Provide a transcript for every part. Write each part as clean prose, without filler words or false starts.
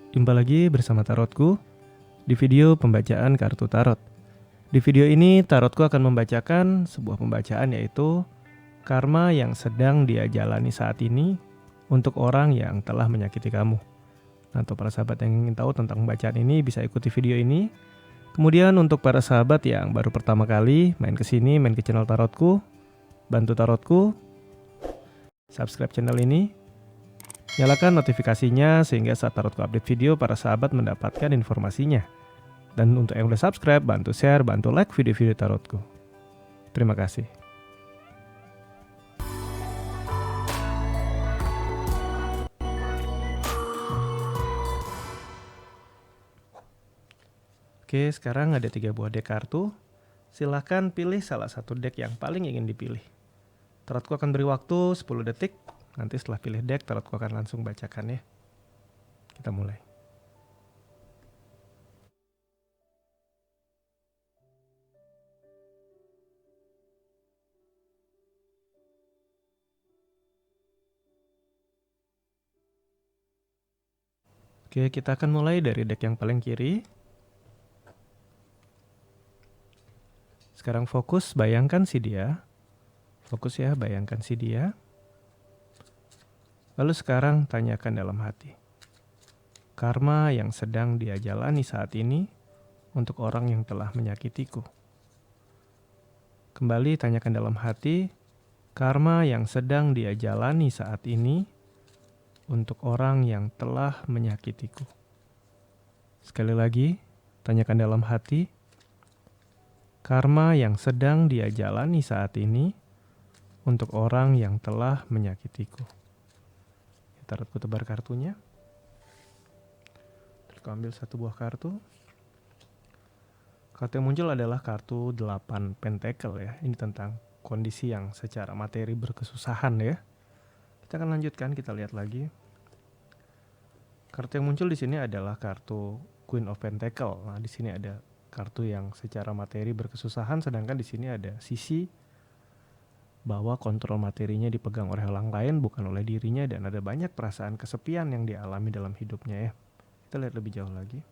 Jumpa lagi bersama Tarotku di video pembacaan kartu tarot. Di video ini Tarotku akan membacakan sebuah pembacaan, yaitu karma yang sedang dia jalani saat ini untuk orang yang telah menyakiti kamu. Nah, untuk para sahabat yang ingin tahu tentang pembacaan ini bisa ikuti video ini. Kemudian untuk para sahabat yang baru pertama kali main ke sini, main ke channel Tarotku, bantu Tarotku subscribe channel ini. Nyalakan notifikasinya sehingga saat Tarotku update video, para sahabat mendapatkan informasinya. Dan untuk yang udah subscribe, bantu share, bantu like video-video Tarotku. Terima kasih. Oke, sekarang ada 3 buah deck kartu. Silahkan pilih salah satu deck yang paling ingin dipilih. Tarotku akan beri waktu 10 detik. Nanti setelah pilih deck, Tarotku akan langsung bacakan ya. Kita mulai. Oke, kita akan mulai dari deck yang paling kiri. Sekarang fokus, bayangkan si dia. Fokus ya, bayangkan si dia. Lalu sekarang tanyakan dalam hati. Karma yang sedang dia jalani saat ini untuk orang yang telah menyakitiku. Kembali tanyakan dalam hati. Karma yang sedang dia jalani saat ini untuk orang yang telah menyakitiku. Sekali lagi, tanyakan dalam hati. Karma yang sedang dia jalani saat ini untuk orang yang telah menyakitiku. Tarotku tebar kartunya. Terus ambil satu buah kartu. Kartu yang muncul adalah kartu 8 pentacle ya. Ini tentang kondisi yang secara materi berkesusahan ya. Kita akan lanjutkan, kita lihat lagi. Kartu yang muncul di sini adalah kartu Queen of Pentacle. Nah, di sini ada kartu yang secara materi berkesusahan, sedangkan di sini ada sisi bahwa kontrol materinya dipegang oleh orang lain, bukan oleh dirinya, dan ada banyak perasaan kesepian yang dialami dalam hidupnya ya. Kita lihat lebih jauh lagi.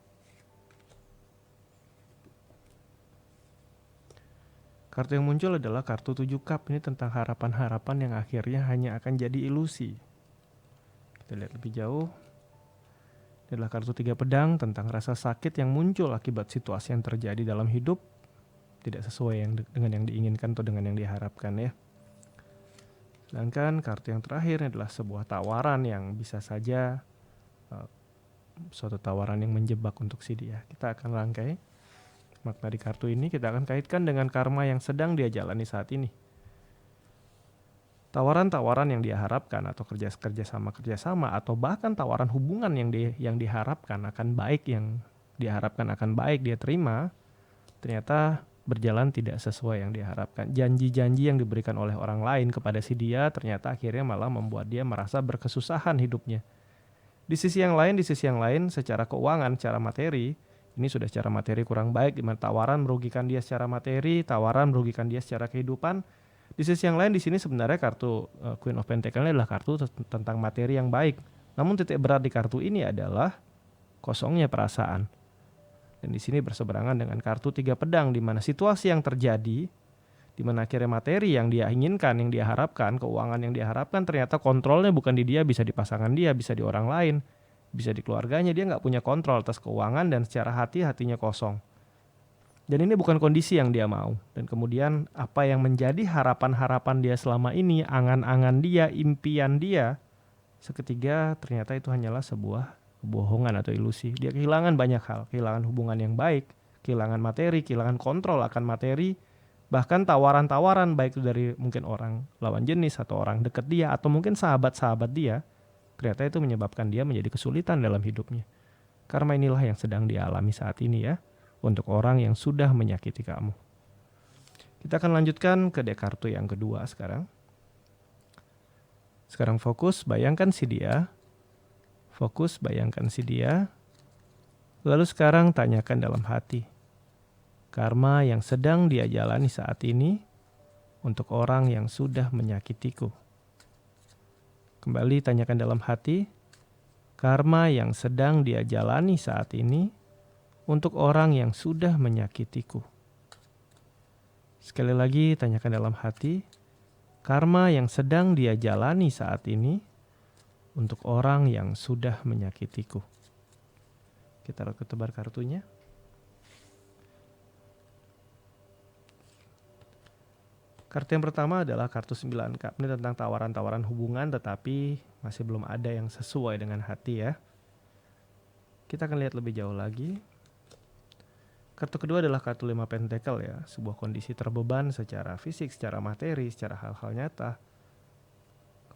Kartu yang muncul adalah kartu 7 cup. Ini tentang harapan-harapan yang akhirnya hanya akan jadi ilusi. Kita lihat lebih jauh. Ini adalah kartu 3 pedang, tentang rasa sakit yang muncul akibat situasi yang terjadi dalam hidup tidak sesuai dengan yang diinginkan atau dengan yang diharapkan ya. Sedangkan kartu yang terakhir adalah sebuah tawaran yang bisa saja suatu tawaran yang menjebak untuk si dia. Kita akan rangkai makna di kartu ini, kita akan kaitkan dengan karma yang sedang dia jalani saat ini. Tawaran-tawaran yang dia harapkan atau kerjasama atau bahkan tawaran hubungan yang diharapkan akan baik, yang diharapkan akan baik dia terima, ternyata berjalan tidak sesuai yang diharapkan. Janji-janji yang diberikan oleh orang lain kepada si dia ternyata akhirnya malah membuat dia merasa berkesusahan hidupnya. Di sisi yang lain secara keuangan, secara materi, ini sudah secara materi kurang baik, di mana tawaran merugikan dia secara materi, tawaran merugikan dia secara kehidupan. Di sisi yang lain di sini sebenarnya kartu Queen of Pentacle ini adalah kartu tentang materi yang baik. Namun titik berat di kartu ini adalah kosongnya perasaan. Dan di sini berseberangan dengan kartu 3 pedang, di mana situasi yang terjadi, di mana akhirnya materi yang dia inginkan, yang dia harapkan, keuangan yang dia harapkan, ternyata kontrolnya bukan di dia, bisa di pasangan dia, bisa di orang lain, bisa di keluarganya. Dia nggak punya kontrol atas keuangan dan secara hatinya kosong. Dan ini bukan kondisi yang dia mau. Dan kemudian apa yang menjadi harapan-harapan dia selama ini, angan-angan dia, impian dia, seketika ternyata itu hanyalah sebuah kebohongan atau ilusi. Dia kehilangan banyak hal, kehilangan hubungan yang baik, kehilangan materi, kehilangan kontrol akan materi, bahkan tawaran-tawaran baik itu dari mungkin orang lawan jenis atau orang dekat dia atau mungkin sahabat-sahabat dia, ternyata itu menyebabkan dia menjadi kesulitan dalam hidupnya. Karma inilah yang sedang dialami saat ini ya, untuk orang yang sudah menyakiti kamu. Kita akan lanjutkan ke deck kartu yang kedua sekarang. Sekarang fokus, bayangkan si dia. Fokus, bayangkan si dia. Lalu sekarang tanyakan dalam hati. Karma yang sedang dia jalani saat ini untuk orang yang sudah menyakitiku. Kembali tanyakan dalam hati. karma yang sedang dia jalani saat ini untuk orang yang sudah menyakitiku. Sekali lagi tanyakan dalam hati, karma yang sedang dia jalani saat ini untuk orang yang sudah menyakitiku. Kita tebar kartunya. Kartu yang pertama adalah kartu 9 cup. Ini tentang tawaran-tawaran hubungan tetapi masih belum ada yang sesuai dengan hati ya. Kita akan lihat lebih jauh lagi. Kartu kedua adalah kartu 5 pentacle ya. Sebuah kondisi terbeban secara fisik, secara materi, secara hal-hal nyata.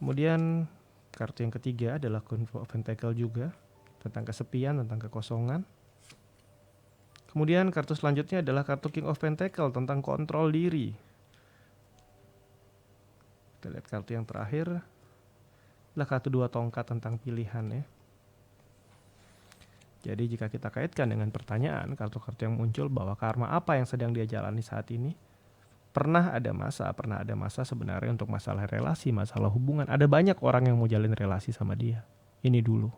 Kemudian kartu yang ketiga adalah Queen of Pentacle juga. Tentang kesepian, tentang kekosongan. Kemudian kartu selanjutnya adalah kartu King of Pentacle tentang kontrol diri. Kita lihat kartu yang terakhir adalah kartu 2 tongkat tentang pilihan ya. Jadi jika kita kaitkan dengan pertanyaan kartu-kartu yang muncul bahwa karma apa yang sedang dia jalani saat ini, pernah ada masa sebenarnya untuk masalah relasi, masalah hubungan. Ada banyak orang yang mau jalin relasi sama dia. Ini dulu.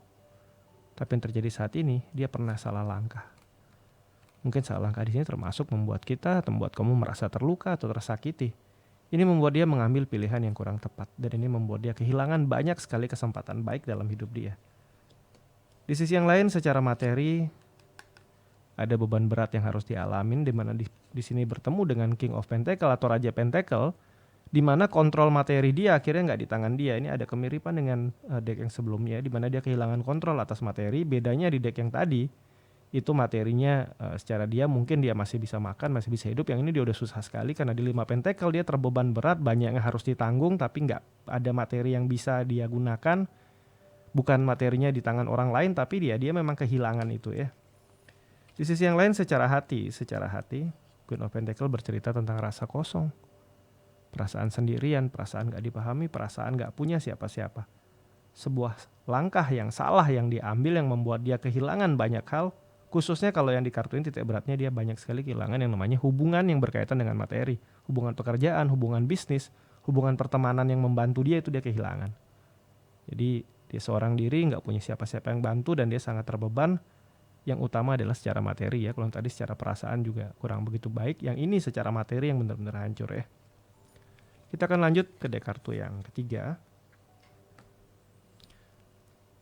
Tapi yang terjadi saat ini, dia pernah salah langkah. Mungkin salah langkah di sini termasuk membuat kamu merasa terluka atau tersakiti. Ini membuat dia mengambil pilihan yang kurang tepat. Dan ini membuat dia kehilangan banyak sekali kesempatan baik dalam hidup dia. Di sisi yang lain secara materi ada beban berat yang harus dialamin di mana di sini bertemu dengan King of Pentacle atau Raja Pentacle di mana kontrol materi dia akhirnya nggak di tangan dia. Ini ada kemiripan dengan deck yang sebelumnya di mana dia kehilangan kontrol atas materi. Bedanya di deck yang tadi itu materinya secara dia mungkin dia masih bisa makan, masih bisa hidup. Yang ini dia udah susah sekali karena di 5 Pentacle dia terbeban berat, banyak yang harus ditanggung tapi nggak ada materi yang bisa dia gunakan. Bukan materinya di tangan orang lain tapi dia memang kehilangan itu ya. Di sisi yang lain secara hati Queen of Pentacle bercerita tentang rasa kosong, perasaan sendirian, perasaan gak dipahami, perasaan gak punya siapa-siapa. Sebuah langkah yang salah yang diambil yang membuat dia kehilangan banyak hal, khususnya kalau yang di kartu ini titik beratnya dia banyak sekali kehilangan yang namanya hubungan yang berkaitan dengan materi, hubungan pekerjaan, hubungan bisnis, hubungan pertemanan yang membantu dia itu dia kehilangan. Jadi dia seorang diri, nggak punya siapa-siapa yang bantu dan dia sangat terbeban. Yang utama adalah secara materi ya. Kalau tadi secara perasaan juga kurang begitu baik. Yang ini secara materi yang benar-benar hancur ya. Kita akan lanjut ke deck kartu yang ketiga.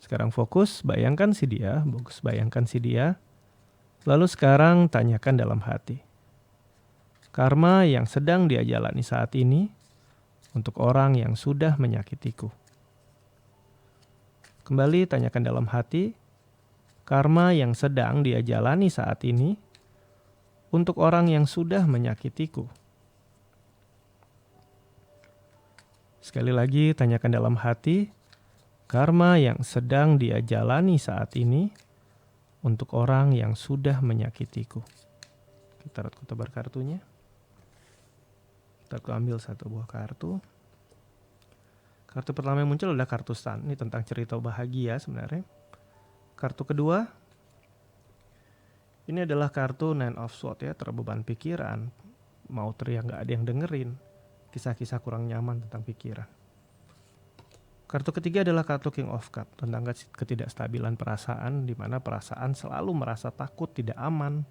Sekarang bayangkan si dia. Lalu sekarang tanyakan dalam hati. Karma yang sedang dia jalani saat ini untuk orang yang sudah menyakitiku. Kembali tanyakan dalam hati, karma yang sedang dia jalani saat ini untuk orang yang sudah menyakitiku. Sekali lagi tanyakan dalam hati, karma yang sedang dia jalani saat ini untuk orang yang sudah menyakitiku. Kita tebar kartunya. Kita ambil satu buah kartu. Kartu pertama yang muncul adalah kartu Sun. Ini tentang cerita bahagia sebenarnya. Kartu kedua, ini adalah kartu Nine of Swords ya, terbeban pikiran. Mau teriak gak ada yang dengerin. Kisah-kisah kurang nyaman tentang pikiran. Kartu ketiga adalah kartu King of Cups, tentang ketidakstabilan perasaan, di mana perasaan selalu merasa takut, tidak aman.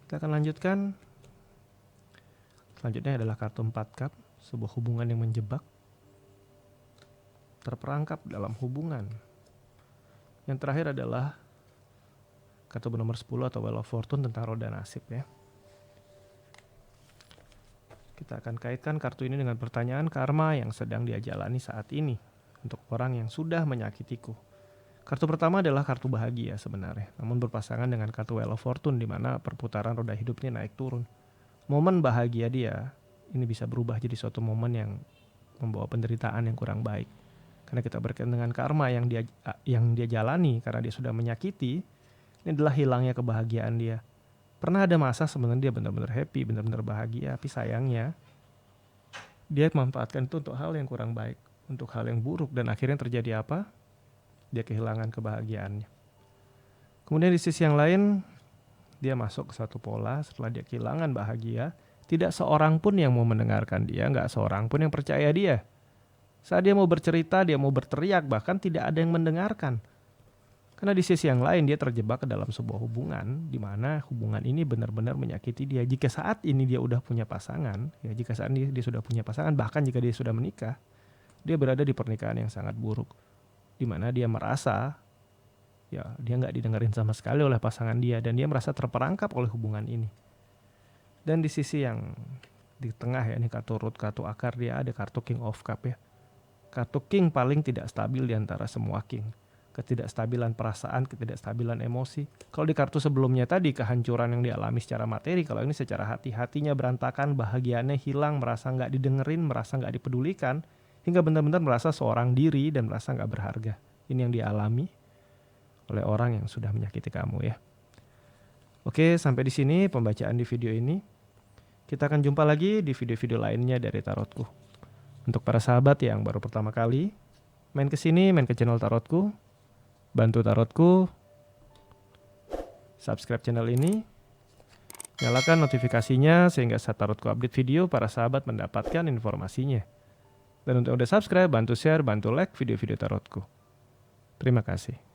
Kita akan lanjutkan. Selanjutnya adalah kartu 4 Cup, sebuah hubungan yang menjebak. Terperangkap dalam hubungan. Yang terakhir adalah kartu nomor 10 atau Wheel of Fortune tentang roda nasib ya. Kita akan kaitkan kartu ini dengan pertanyaan karma yang sedang dia jalani saat ini untuk orang yang sudah menyakitiku. Kartu pertama adalah kartu bahagia sebenarnya, namun berpasangan dengan kartu Wheel of Fortune di mana perputaran roda hidupnya naik turun. Momen bahagia dia ini bisa berubah jadi suatu momen yang membawa penderitaan yang kurang baik. Karena kita berkaitan dengan karma yang dia jalani karena dia sudah menyakiti, ini adalah hilangnya kebahagiaan dia. Pernah ada masa sebenarnya dia benar-benar happy, benar-benar bahagia, tapi sayangnya dia memanfaatkan itu untuk hal yang kurang baik, untuk hal yang buruk, dan akhirnya terjadi apa? Dia kehilangan kebahagiaannya. Kemudian di sisi yang lain, dia masuk ke satu pola setelah dia kehilangan bahagia, tidak seorang pun yang mau mendengarkan dia, nggak seorang pun yang percaya dia. Saat dia mau bercerita, dia mau berteriak, bahkan tidak ada yang mendengarkan. Karena di sisi yang lain dia terjebak ke dalam sebuah hubungan di mana hubungan ini benar-benar menyakiti dia. Jika saat ini dia udah punya pasangan, ya jika saat ini dia sudah punya pasangan, bahkan jika dia sudah menikah, dia berada di pernikahan yang sangat buruk. Di mana dia merasa ya dia nggak didengerin sama sekali oleh pasangan dia dan dia merasa terperangkap oleh hubungan ini. Dan di sisi yang di tengah ya, ini kartu root, kartu akar, dia ada kartu King of Cup ya. Kartu King paling tidak stabil di antara semua King. Ketidakstabilan perasaan, ketidakstabilan emosi. Kalau di kartu sebelumnya tadi kehancuran yang dialami secara materi, kalau ini secara hati-hatinya berantakan, bahagianya hilang, merasa nggak didengerin, merasa nggak dipedulikan, hingga benar-benar merasa seorang diri dan merasa nggak berharga. Ini yang dialami oleh orang yang sudah menyakiti kamu ya. Oke, sampai di sini pembacaan di video ini. Kita akan jumpa lagi di video-video lainnya dari Tarotku. Untuk para sahabat yang baru pertama kali main ke sini, main ke channel Tarotku, bantu Tarotku subscribe channel ini, nyalakan notifikasinya sehingga saat Tarotku update video para sahabat mendapatkan informasinya. Dan untuk yang udah subscribe, bantu share, bantu like video-video Tarotku. Terima kasih.